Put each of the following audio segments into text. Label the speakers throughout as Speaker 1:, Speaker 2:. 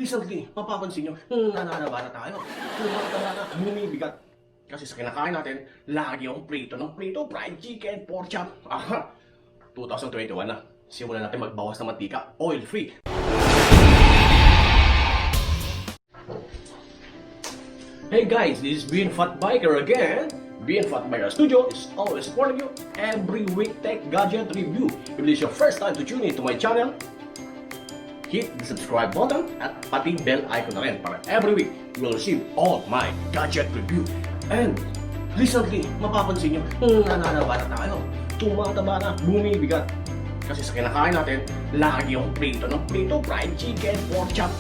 Speaker 1: recently, mapapansin nyo, nananaba na tayo. Tumataba na, bumibigat. Kasi sa kinakain natin, lagi yung prito ng prito, fried chicken, pork chop. 2021 na. Simulan natin magbawas ng mantika, oil-free. Hey guys, this is Being Fat Biker again. Being Fat Biker Studio is always supporting you every week tech gadget review. If this is your first time to tune into my channel, hit the subscribe button at pati bell icon na rin para every week you will receive all my gadget review. And recently, mapapansin nyo, nananaba na tayo. Tumataba na, bumibigat. Kasi sa kinakain natin, lagi yung prito ng prito, fried chicken, pork chop.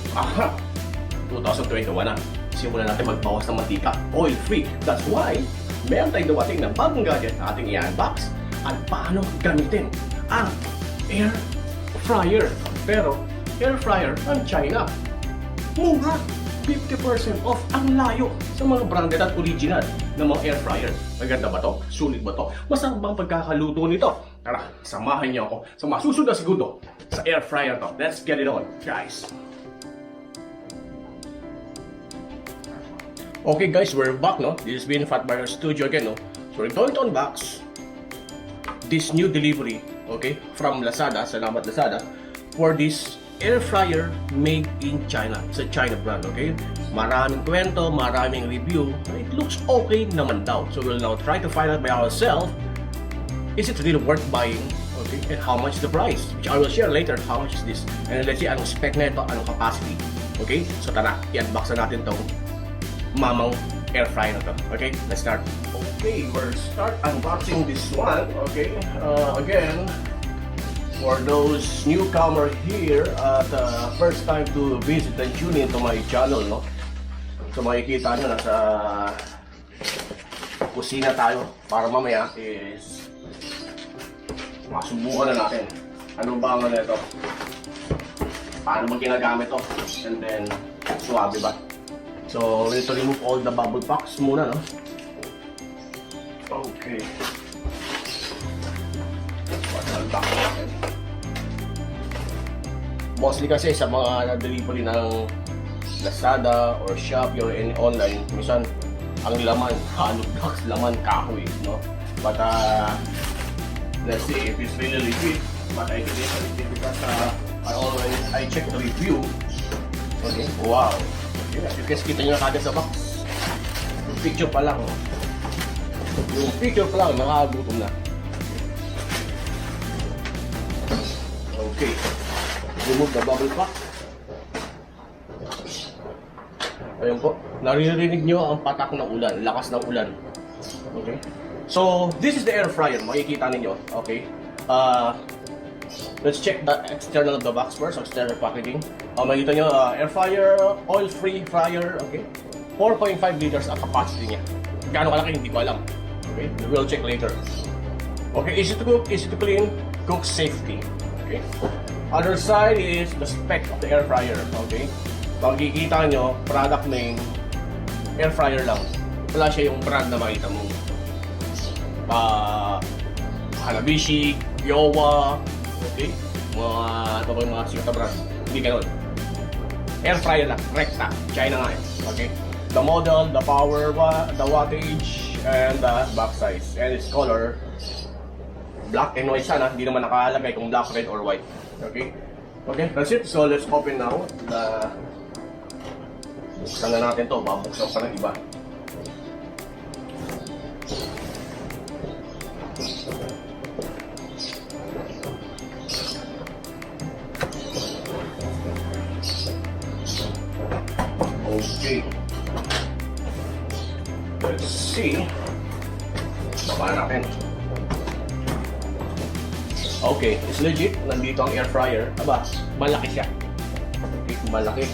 Speaker 1: 2021 na. Simulan natin magbawas ng mantika, oil-free. That's why, meron tayong dumating ng bagong gadget na ating i-unbox at paano gamitin ang air fryer. Pero, air fryer ng China. Mura! 50% off ang layo sa mga branded at original ng mga air fryer. Maganda ba to? Sulit ba to? Masarap bang pagkakaluto nito? Tara, samahan niyo ako sa masusunod na segundo sa air fryer to. Let's get it on, guys! Okay guys, we're back, no? This has been Fat Biker Studio again, no? So we're going to unbox this new delivery, okay? From Lazada, salamat Lazada, for this air fryer made in China. It's a China brand, okay? Maraming kwento, maraming review. It looks okay naman daw. So we'll now try to find out by ourselves, is it really worth buying? Okay, and how much the price? Which I will share later, how much is this? And let's see anong spec na ito, anong capacity. Okay, so tara, i-unbox na natin tong mamang air fryer na to. Okay, let's start. Okay, we'll start unboxing this one. Okay, again, for those newcomer here at first time to visit and tune into my channel, no? So makikita nyo nasa kusina tayo para mamaya is masubukan na natin ano ba ang ano ito, paano mo ginagamit to, and then suwabe ba. So we need to remove all the bubble packs muna, no? Okay, unbox natin. Mostly kasi sa mga delivery ng Lazada or Shopee or any online, minsan ang laman, hollow blocks, laman kahoy, no? But let's see if it's really legit. But I think it's legit because I check the review. Okay, wow. Okay, you guys kita nyo na kagad sa box. Yung picture pa lang, nakakagutom na. Okay. Remove the bubble pack. Ayun po. Naririnig nyo ang patak ng ulan, lakas ng ulan. Okay. So, this is the air fryer. Makikita ninyo. Okay. Let's check the external of the box first, external packaging. Makikita nyo, air fryer, oil-free fryer. Okay. 4.5 liters ang capacity niya. Gaano kalaki, hindi ko alam. Okay. We'll check later. Okay. Easy to cook, easy to clean, cook safety. Okay. Other side is the spec of the air fryer, okay? Makikita nyo, product name, air fryer lang. Wala siya yung brand na makita mo. Hanabishi, Yowa, okay? Ito ba yung mga sikat na brand? Hindi ganun. Air fryer lang, rekta, China nga eh, okay? The model, the power, the wattage, and the box size. And its color, black and white sana, hindi naman nakalagay kung black, red, or white. Okay? Okay, that's it. So let's open now. Buksan na natin to. Babuksan pa ng iba. Okay. Let's see. Baba natin. Okay, it's legit. Nandito ang air fryer. Aba, malaki siya. Okay, malaki.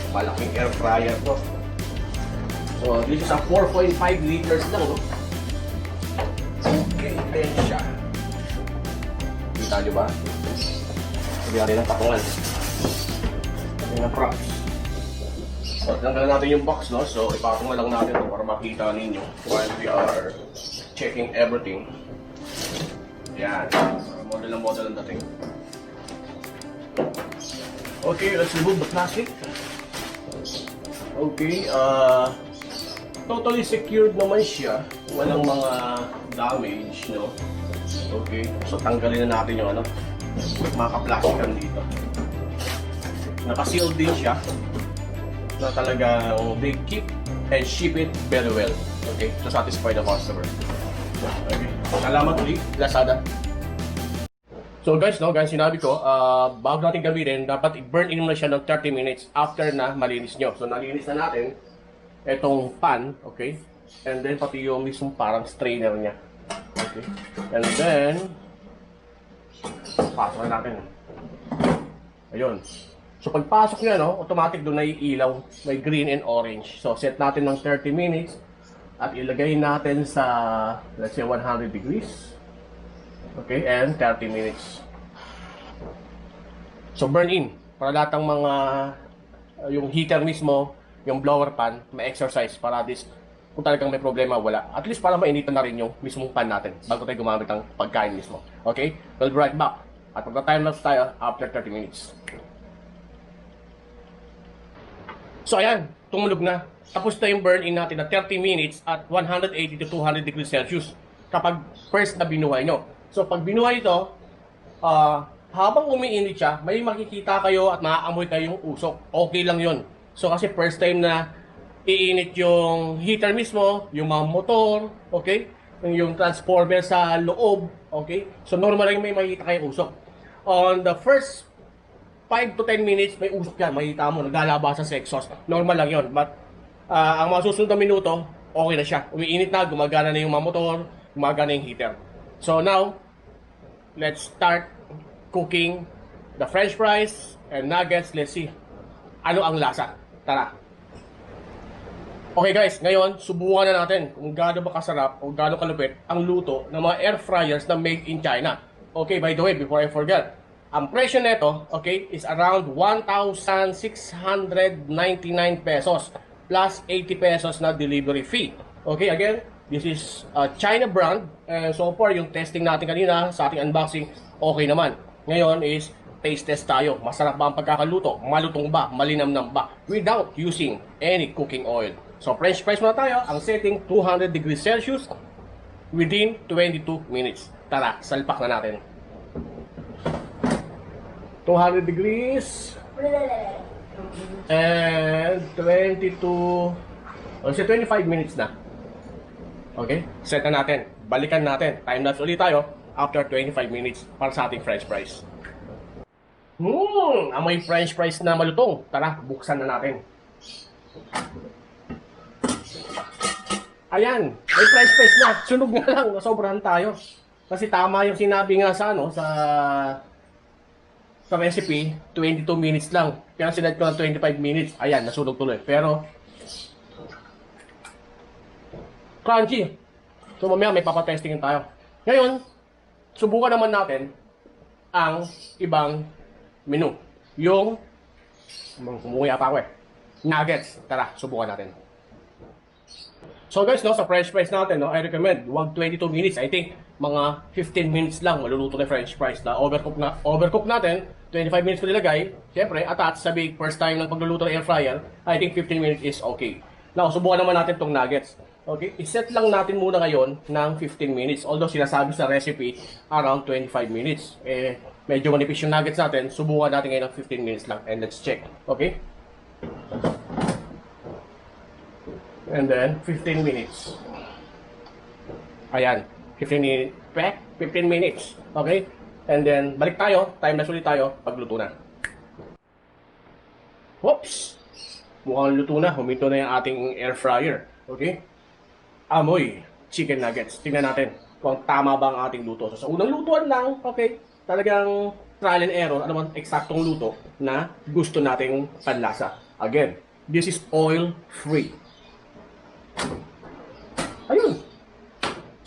Speaker 1: Malaking air fryer to. So, this is a 4.5 liters lang, no? Okay, then siya. Kita nyo ba? Sabi natin ng patungan. Sabi ng props. So, tanggalan natin yung box, no? So, ipatungan lang natin ito para makita ninyo while we are checking everything. Yan. Model ang dating. Okay, let's remove the plastic. Okay, totally secured naman siya. Walang mga damage, no? Okay, so tanggalin na natin yung ano, mga ka-plastican dito. Naka-seal din siya na talagang they keep and ship it very well. Okay, to satisfy the customer. Okay, salamat ulit, Lazada. So guys, sinabi ko, bago natin gamitin, dapat i-burn in muna siya ng 30 minutes after na malinis nyo. So nalinis na natin itong pan, okay? And then pati yung mismong parang strainer niya. Okay? And then, pasok na natin. Ayun. So pagpasok niya, no, automatic doon na iilaw, may green and orange. So set natin ng 30 minutes at ilagay natin sa, let's say, 100 degrees. Okay, and 30 minutes. So burn in para lahat ng mga yung heater mismo, yung blower pan, ma-exercise para this kung talagang may problema, wala. At least para mainitan na rin yung mismong pan natin bago tayo gumamit ng pagkain mismo. Okay? We'll be right back. At magta-time lapse tayo after 30 minutes. So ayan, tumulog na. Tapos na yung burn in natin na 30 minutes at 180 to 200 degrees Celsius kapag first na binuhay nyo. So pag binuhay ito, habang umiinit siya, may makikita kayo at maaamoy kayong usok. Okay lang yun. So kasi first time na iinit yung heater mismo, yung mga motor, okay? Yung transformer sa loob, okay? So normal lang may makikita kayong usok. On the first 5 to 10 minutes, may usok yan. Makikita mo, naglalabasan sa exhaust. Normal lang yun. But ang mga susunod na minuto, okay na siya. Umiinit na, gumagana na yung mga motor, gumagana yung heater. So now, let's start cooking the french fries and nuggets. Let's see ano ang lasa. Tara. Okay guys, ngayon subukan na natin kung gaano ba kasarap o gaano kalupit ang luto ng mga air fryers na made in China. Okay, by the way, before I forget, ang presyo nito, okay, is around 1,699 pesos plus 80 pesos na delivery fee. Okay, again, this is a China brand, and so far yung testing natin kanina sa ating unboxing, okay naman. Ngayon is taste test tayo. Masarap ba ang pagkakaluto? Malutong ba? Malinamnam ba? Without using any cooking oil. So french fries muna tayo. Ang setting 200 degrees Celsius within 22 minutes. Tara, salpak na natin. 200 degrees and 22 or 25 minutes na. Okay, set na natin. Balikan natin. Time lapse ulit tayo after 25 minutes para sa ating french fries. Amoy french fries na malutong. Tara, buksan na natin. Ayan, may french fries na. Sunog na lang, nasobrahan tayo. Kasi tama yung sinabi nga sa ano, sa recipe, 22 minutes lang. Kaya sinad ko ng 25 minutes. Ayan, nasunog tuloy. Pero crunchy. So mamaya may papatestingin tayo. Ngayon, subukan naman natin ang ibang menu. Yung, kumukuya pa ako nuggets. Tara, subukan natin. So guys, no, sa french fries natin, no, I recommend, wag 22 minutes. I think, mga 15 minutes lang maluluto na french fries. Na overcook natin, 25 minutes ko nilagay. Siyempre, attach sa big first time ng pagluluto ng air fryer, I think 15 minutes is okay. Now, subukan naman natin tong nuggets. Okay, iset lang natin muna ngayon ng 15 minutes. Although sinasabi sa recipe around 25 minutes. Eh, medyo manipis yung nuggets natin. Subukan natin ngayon ng 15 minutes lang. And let's check. Okay? And then, 15 minutes. Ayan. 15 minutes. 15 minutes. Okay? And then, balik tayo. Time lapse ulit tayo. Pagluto na. Whoops! Mukhang luto na. Humito na yung ating air fryer. Okay? Amoy chicken nuggets. Tingnan natin kung tama ba ang ating luto. So, sa unang lutuan lang, okay, talagang trial and error, ano man eksaktong luto na gusto nating panlasa. Again, this is oil-free. Ayun.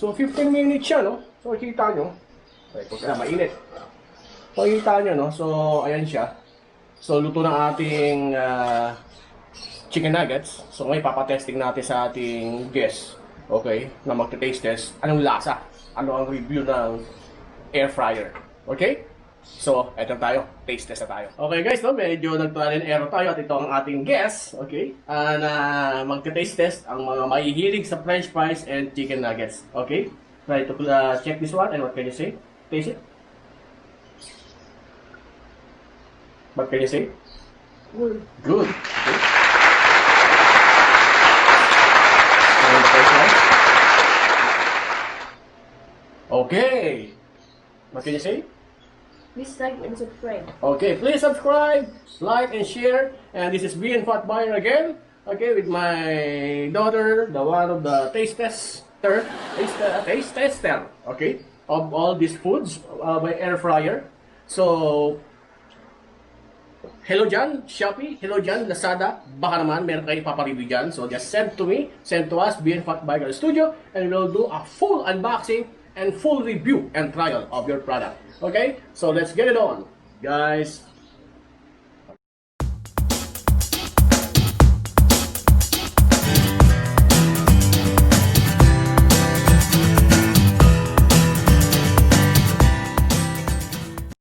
Speaker 1: So, 15 minutes siya, no? So, kita nyo. Okay, kung kaya mainit. So, kita nyo, no? So, ayan siya. So, luto na ating chicken nuggets. So, ngayon papatesting natin sa ating guest. Okay, na magte-taste test, anong lasa? Ano ang review ng air fryer? Okay? So, eto tayo. Taste test na tayo. Okay guys, no? Medyo nag-trial and error tayo at ito ang ating guest, okay? Na magta-taste test ang mga mahihilig sa french fries and chicken nuggets. Okay? Try to check this one and what can you say? Taste it? What can you say?
Speaker 2: Good.
Speaker 1: Good. Okay. And the first one? Okay. What can you say?
Speaker 2: Please like and subscribe.
Speaker 1: Okay, please subscribe, like, and share. And this is being Fat Buyer again. Okay, with my daughter, the one of the taste tester. Okay, of all these foods by air fryer. So, hello dyan, Shopee. Hello dyan, Lazada. Baka naman, meron kayo ipapareview dyan. So, just send to me, send to us, being Fat Buyer Studio. And we'll do a full unboxing and full review and trial of your product. Okay, so let's get it on, guys.